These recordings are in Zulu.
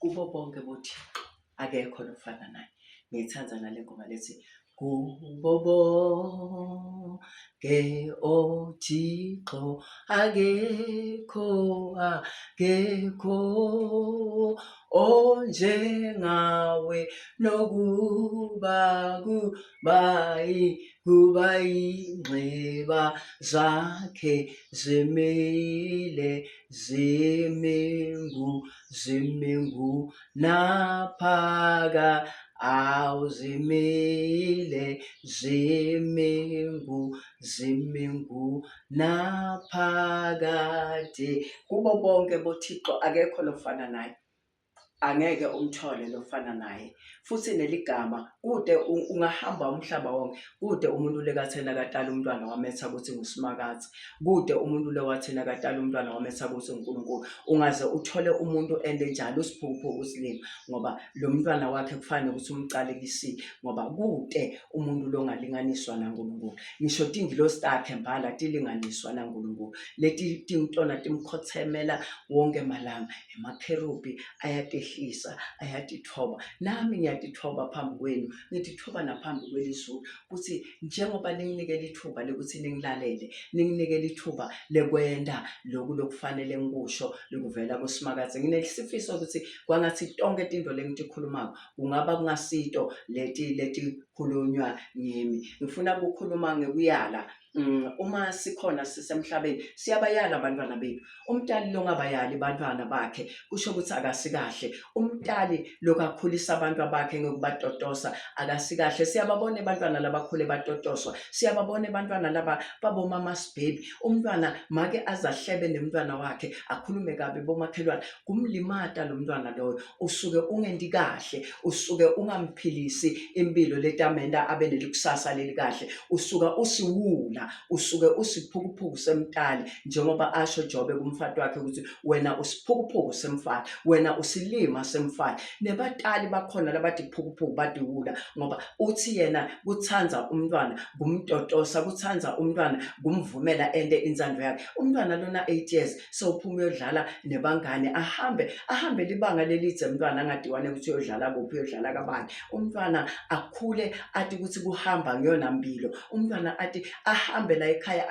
kubo bonke bothi akekho lofana naye. Ngiyithanda nale ngoma lethi kubo bonke oThixo akekho onjengawe, nokuba kuba inxiba zakhe zimile zimingu naphaka awuzimile zimingu naphakade. Kubo bonke boThixo akekho lofana naye, angeke umthole lofana naye. Futhi neligama kude ungahamba umhlaba wonke, kude umuntu lekathena katala umntwana wametha ukuthi nguSimakatha, kude umuntu lewathena katala umntwana wametha ukuthi uNkulunkulu. Ungaze uthole umuntu endenjalo uSiphukuphuku uSilima, ngoba lo mntwana wakhe kufanele ukuthi umcalekisile, ngoba kude umuntu lo ongalinganiswa naNkulunkulu. Ngisho tingilosi takhe mbala tilinganiswa naNkulunkulu. Leti tintona timkhothemela wonke malanga, emakherubi ayatihlisa ayatithoba. Nami ngiyatithoba phambi kwenu, ngitithoba naphambi kwelizulu, ukuthi njengoba ninginikele ithuba lokuthi ningilalele, ninginikele ithuba lekwenda lokhu lokufanele ngikusho lokuvela kuSimakatha. Nginesifiso ukuthi kwangathi tonke tinto lengitikhulumako kungaba kungasito leti khulunywa ngimi. Ngifuna ukukhuluma ngekuyala. Uma sikhona sisemhlabeni siyabayala abantwana bethu. Umntali lo ngabayali abantwana bakhe kusho ukuthi akasikahle. Umntali lokakhulisa abantu bakhe ngokubatotosa akasikahle. Siyababona abantwana labakhule batotoswa, siyababona abantwana laba babomama sibhebi. Umntwana make azahlebe nemntwana wakhe akhulume kabi bomakhelwane, kumlimata lo mntwana loyo. Usuke ungendi kahle, usuke ungamphilisi impilo letamenda abe nelikusasa lelikahle, usuka usiwula, usuke usiphukuphuku semtali, njengoba asho Jobe kumfati wakhe ukuthi wena usiphukuphuku semfati, wena usilima semfati. Nebatali bakhona labathi phukuphuku badiwula, ngoba uthi yena kuthanza umntwana kumtotosa, kuthanza umntwana kumvumela ende inzando yakhe. Umntwana lona 8 years sewuphuma uyodlala nebangane, ahambe libanga lelidze umntwana angadiwane ukuthi uyodlala kuphi, uyodlala kabani. Umntwana akhule athi ukuthi kuhamba ngiyona mpilo. Umntwana athi ahambe la ekhaya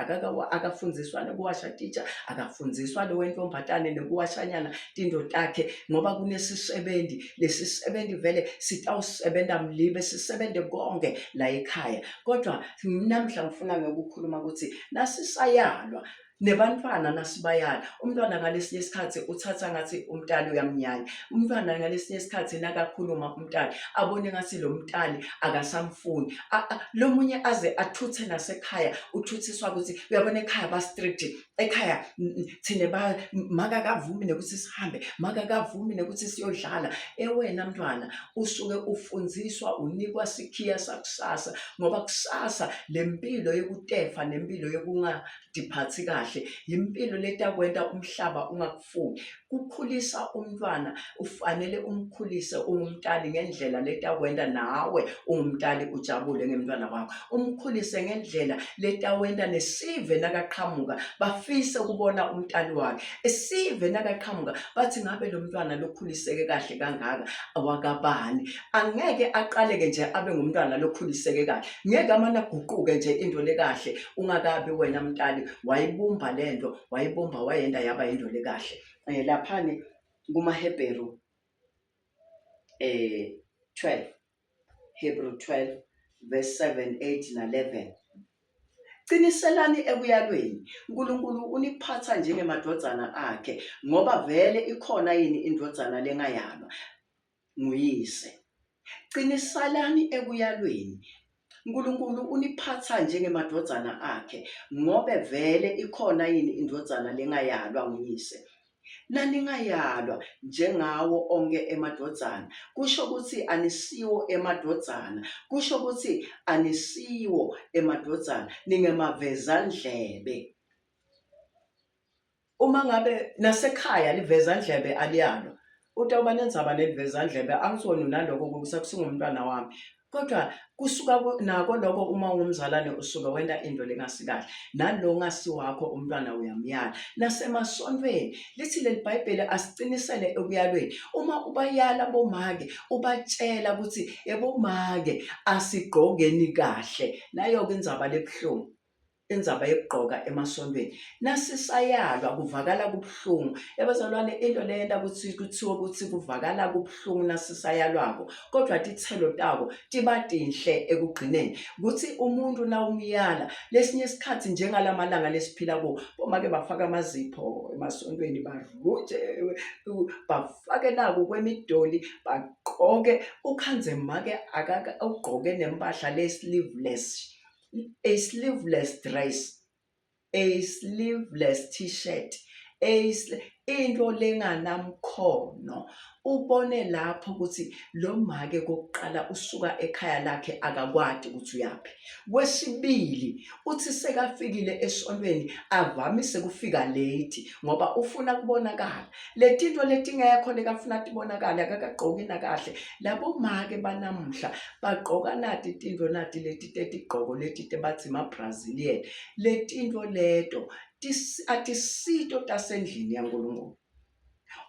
akafundziswa nekuwasha titsha, akafundziswa lo wentombatane nekuwashanyana tindo takhe, ngoba kunesisebenzi. Lesisebenzi vele sitawusebenta mlibe, sisebenze konke la ekhaya. Kodwa namhla ngifuna ngekukhuluma ukuthi nasisayalwa nebantwana nasibayala, umntwana ngalesinye isikhathi uthatha ngathi umntali uyamnyanya. Umntwana ngalesinye isikhathi nakakhuluma umntali abone ngathi lo mntali akasamfuni. Lo munye aze athuthe nasekhaya, uthuthiswa ukuthi uyabona ekhaya ba strict, ekhaya thina makakavumi nokuthi sihambe, makakavumi nokuthi siyodlala. Wena mntwana usuke ufundziswa, unikwa sikhiya sakusasa, ngoba kusasa lempilo yokutefa nempilo yokungadiphathi kahle impilo letakwenda umhlaba ungakufuni. Kukhulisa umntwana ufanele umkhulise ungumntali ngendlela letakwenda nawe ungumntali ujabule ngemntwana wakho. Umkhulise ngendlela letawenda nesive nakaqhamuka bafise ukubona umntali wakhe, esive nakaqhamuka bathi ngabe lo mntwana lokhuliseke kahle kangaka awakabani. Angeke aqaleke nje abe ngumntwana lokhuliseke kahle, ngeke amane aguquke nje into lekahle ungakabi wena mntali wayibumba lento, wayibumba wayenda yaba into lekahle. Laphani kumaHebheru 12, Hebrew 12 verse 7, 8 na 11. Qiniselani ekuyalweni, uNkulunkulu uniphatha njengemadodana akhe, ngoba vele ikhona yini indodana lengayalwa nguyise. Qiniselani ekuyalweni, uNkulunkulu uniphatha njengemadodana akhe, ngoba vele ikhona yini indodana lengayalwa nguyise. Naningayalwa njengawo onke emadodana, kusho ukuthi anisiwo emadodana, kusho ukuthi anisiwo emadodana, ningemavezandlebe. Uma ngabe nasekhaya livezandlebe aliyalwa, utawuba nenzaba nelivezandlebe, angisoni naloko kusakungumntwana wami. Kodwa kusuka nako lokho uma ungumzalwane usuke wenda into lengasikahle nalo ngasiwakho umntwana uyamyala. Nasemasontweni lithi leli Bhayibheli asicinisele ekuyalweni. Uma ubayala bomake ubatshela ukuthi ebomake asigqokeni kahle, nayo-ke indzaba lebuhlungu, indzaba yokugqoka emasontweni. Nasisayalwa kuvakala kubuhlungu. Abazalwane, into leyenta ukuthi kuthiwa ukuthi kuvakala kubuhlungu nasisayalwako, kodwa tithelo tako tiba tinhle ekugcineni. Kuthi umuntu na umyala, lesinye isikhathi njengalamalanga lesiphila kuwo, bomake bafaka amazipho emasontweni, baruje, bafake nako kwemidoli, bagqoke ukhanzemake ugqoke nempahla le-sleeveless, a sleeveless dress, a sleeveless t-shirt, into lenganamkhono. Ubone lapho ukuthi lo make kokuqala usuka ekhaya lakhe akakwadi ukuthi uyaphi. Kwesibili, uthi sekafikile esontweni avamise kufika late ngoba ufuna kubonakala. Letinto letingekho lekafuna tibonakale akakagqoki nakahle. Labo make banamuhla bagqoka nati tinto nati leti tetigqoko leti tebatsi ma-Brazilian. Letinto leto atisito tasendlini yaNkulunkulu.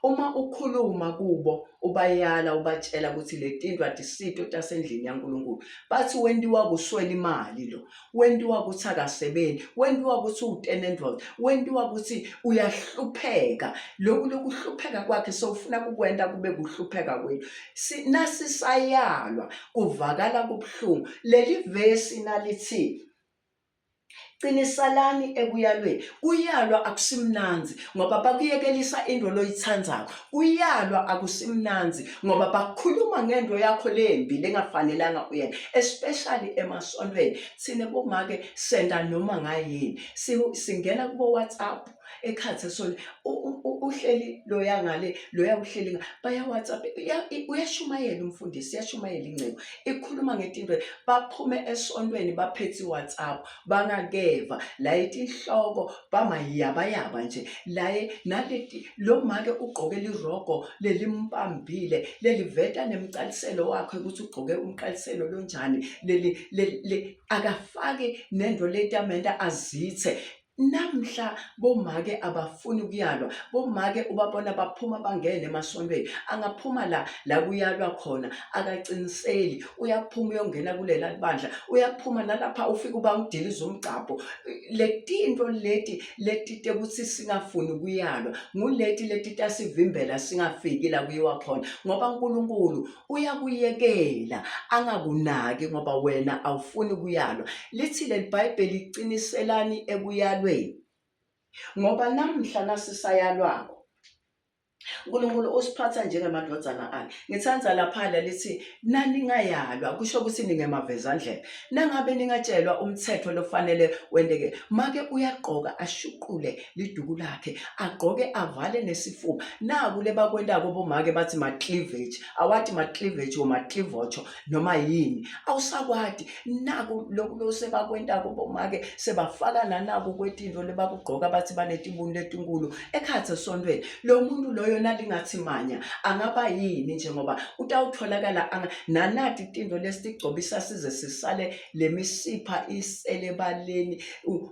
Uma ukhuluma kubo ubayala ubatshela ukuthi letinto atisito tasendlini yaNkulunkulu, bathi wendiwa kuswela imali lo, wendiwa kuthi akasebenzi, wendiwa kuthi utenendoda, wendiwa kuthi uyahlupheka. Lokhu lokuhlupheka kwakhe sowufuna kukwenda kube kuhlupheka kwethu. Nasisayalwa kuvakala kubuhlungu. Leli vesi nalithi qinisalani ekuyalweni. Kuyalwa akusimnanzi ngoba bakuyekelisa into loyithandzako. Kuyalwa akusimnanzi ngoba bakhuluma ngento yakho lembi lengafanelanga uyena, especially emasontweni. Sine bomake senda noma ngayini, singena kubo WhatsApp ekhathi esonto, uhleli loya ngale, loya uhleli baya WhatsApp, uyashumayela umfundisi, uyashumayela ingcebo, ikhuluma ngetinto, baphume esontweni baphethe WhatsApp, bangakeva la itinhloko bamayabayaba nje. Laye naleti lo make ugqoke lirogo lelimpambile, leliveta nemcaliselo wakhe ukuthi ugqoke umqaliselo lonjani, leli akafake nento letamenta azithe. Namhla bomake abafuni ukuyalwa. Bomake ubabona baphuma bangene emasontweni, angaphuma la kuyalwa khona, akaciniseli, uyaphuma uyongena kulela libandla, uyaphuma nalapha ufika uba ngidiliza umgcapho. Letinto leti tekuthi singafuni ukuyalwa leti tasivimbela singafiki la kuyiwa khona, ngoba uNkulunkulu uyakuyekela angakunaki ngoba wena awufuni ukuyalwa. Lithi leli Bhayibheli qiniselani ekuyalweni ngoba namhla nasisayalwako uNkulunkulu usiphatha njengamadodana akhe. Ngithanda lapha lithi naningayalwa, kusho ukuthi ningemavezandlela. Nangabe ningatshelwa umthetho lofanele wendeke, make uyagqoka ashuqule liduku lakhe, agqoke avale nesifuba. Naku lebakwendako bomake bathi ma-cleavage, awathi ma-cleavage or ma-cleavotsho noma yini, awusakwadi. Naku lokhu sebakwendako bomake sebafaka nanaku kwetinto lebakugqoka bathi banetibuni letinkulu ekhathi esontweni. Lo muntu loyo nalingathi manya angaba yini njengoba utawutholakala nanati tinto lesitigcobisa size sisale lemisipha isele baleni.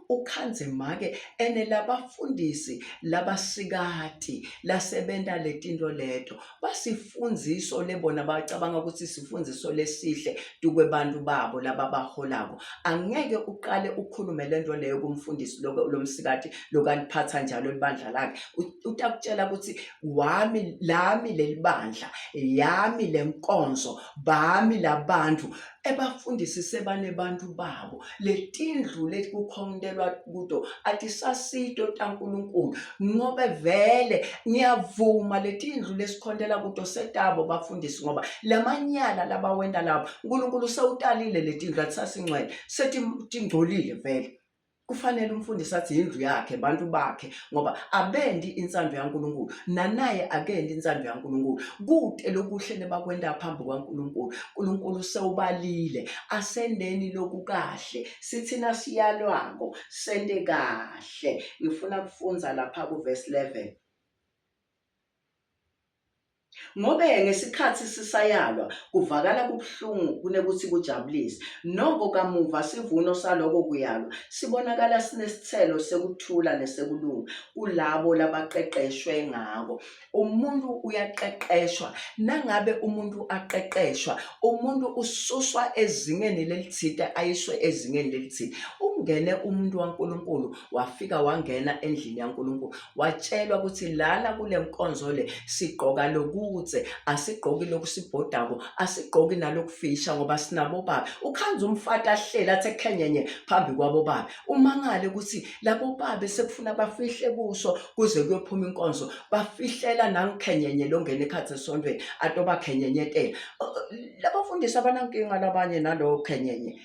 Ukhanzemake ene labafundisi labasikati lasebenta letinto leto basifundziso lebona bacabanga ukuthi sifundziso lesihle tukwe bantu babo lababaholako. Angeke uqale ukhulume lento leyo kumfundisi lomsikati lokaniphatha njalo libandla lakhe, utakutshela ukuthi wami lami lelibandla, yami lenkonzo, bami labantu. Ebafundisi sebane bantu babo, letindlu letikukhondelwa kuto atisasito taNkulunkulu ngoba vele ngiyavuma letindlu lesikhondela kuto setabo bafundisi ngoba lamanyala labawenda lapho uNkulunkulu sewutalile letindlu atisasingcwele setingcolile vele. Kufanele umfundisi athi indlu yakhe bantu bakhe ngoba abendi insando yaNkulunkulu, nanaye akendi insando yaNkulunkulu. Kude lokuhle bakwenda phambi kwaNkulunkulu, uNkulunkulu sewubalile. Asendeni lokukahle, sithi nasiyalwako sende kahle. Ngifuna kufunza lapha kuverse 11. Ngobe ngesikhathi sisayalwa kuvakala kubuhlungu kunekuthi kujabulise. Noko kamuva sivuno saloko kuyalwa sibonakala sinesithelo sekuthula nesekulunga kulabo labaqeqeshwe ngako. Umuntu uyaqeqeshwa, nangabe umuntu aqeqeshwa, umuntu ususwa ezingeni lelithita ayiswe ezingeni lelithita. Ungene umuntu waNkulunkulu wafika wangena endlini yaNkulunkulu watshelwa ukuthi lana kule nkonzo le sigqoka lokutse, asigqoki lokusibhodako, asigqoki nalokufisha ngoba sinabo baba. Ukhanza umfati ahleli athi ekhenyenye phambi kwabo baba, umangale ukuthi labo baba sekufuna bafihle kuso kuze kuyophuma inkonzo, bafihlela nangikhenyenye longena ekhathi esontweni ato bakhenyenyetela. Labafundisi abanankinga labanye nalowo khenyenye,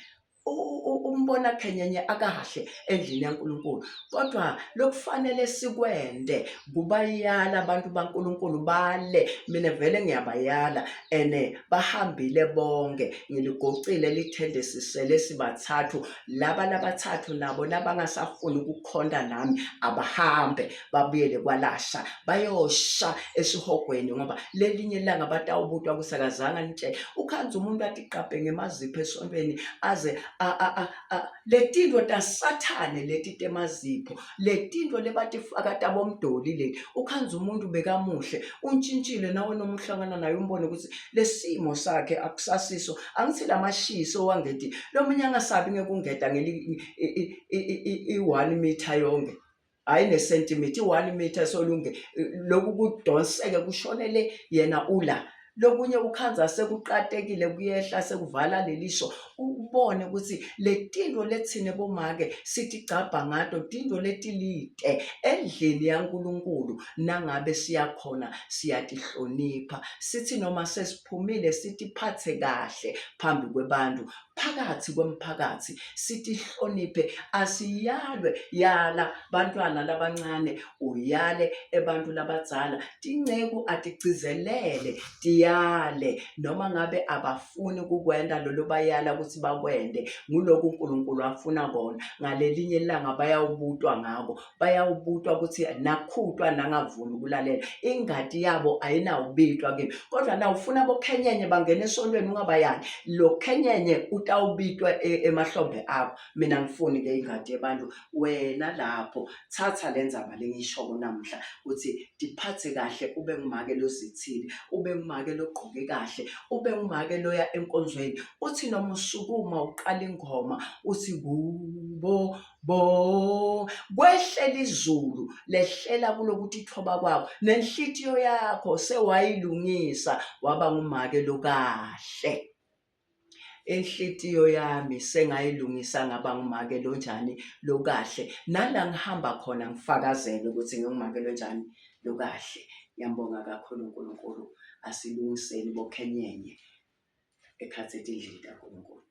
umbona khenyenye akahle endlini yaNkulunkulu. Kodwa lokufanele sikwende kubayala abantu baNkulunkulu bale. Mina vele ngiyabayala bahambile bonke, ngiligocile lithende sisele sibathathu. Laba labathathu nabo nabangasafuni ukukhonda nami abahambe babuyele kwalasha bayosha esihogweni ngoba lelinye ilanga batawubutwa kusakazanga nitshela. Ukhanza umuntu athi qabhe ngemazipho esontweni aze letinto tasathane leti temazipho, letinto lebati fakata bomdoli leti. Ukhanza umuntu bekamuhle untshintshile nawe noma uhlangana naye umbone ukuthi lesimo sakhe akusasiso. Angithi lamashiso wangethi lo munye angasabi ngekungeda i1 meter yonke, hayi nesentimeter, i1 meter solunge lokhu kudonseke kushonele yena ula. Lokunye ukhanza sekuqatekile kuyehla sekuvala leliso. Ubone ukuthi letinto letsine bomake sithi gcabha ngato tinto letilite endlini yaNkulunkulu. Nangabe siyakhona siyatihlonipha, sithi noma sesiphumile sitiphathe kahle phambi kwebantu, phakathi kwemphakathi sitihloniphe. Asiyalwe yala bantwana labancane, uyale ebantu labadzala. Tinceku atigcizelele tiyale noma ngabe abafuni kukwenda lolo bayala ukuthi bakwende. Nguloku uNkulunkulu afuna kona. Ngalelinye ilanga bayawubutwa ngako, bayawubutwa ukuthi nakhutwa nangavumi ukulalela. Ingadi yabo ayinawubitwa kimi. Kodwa na ufuna bokhenyenye bangena esontweni ungabayali, lo khenyenye utawubitwa emahlombe akho. Mina ngifuni ke ingadi yabantu. Wena lapho thatha lenzaba lengishoko namhla ukuthi tiphathe kahle, ube ngumake lozithile, ube ngumake logqoke kahle, ube ngumake loya enkonzweni. Uthi noma usukuma uqala ingoma uthi kubo bo kwehlela izulu lehlela kulokuthi ithoba kwakho nenhlitiyo yakho sewayilungisa waba ngumake lokahle. Enhlitiyo yami sengayilungisa ngaba ngumake lonjani lokahle. Nala ngihamba khona ngifakazele ukuthi ngingumake lonjani lokahle. Ngiyambonga kakhulu uNkulunkulu. Asilungiseni bokhenyenye ekhathi etindlini kaNkulunkulu.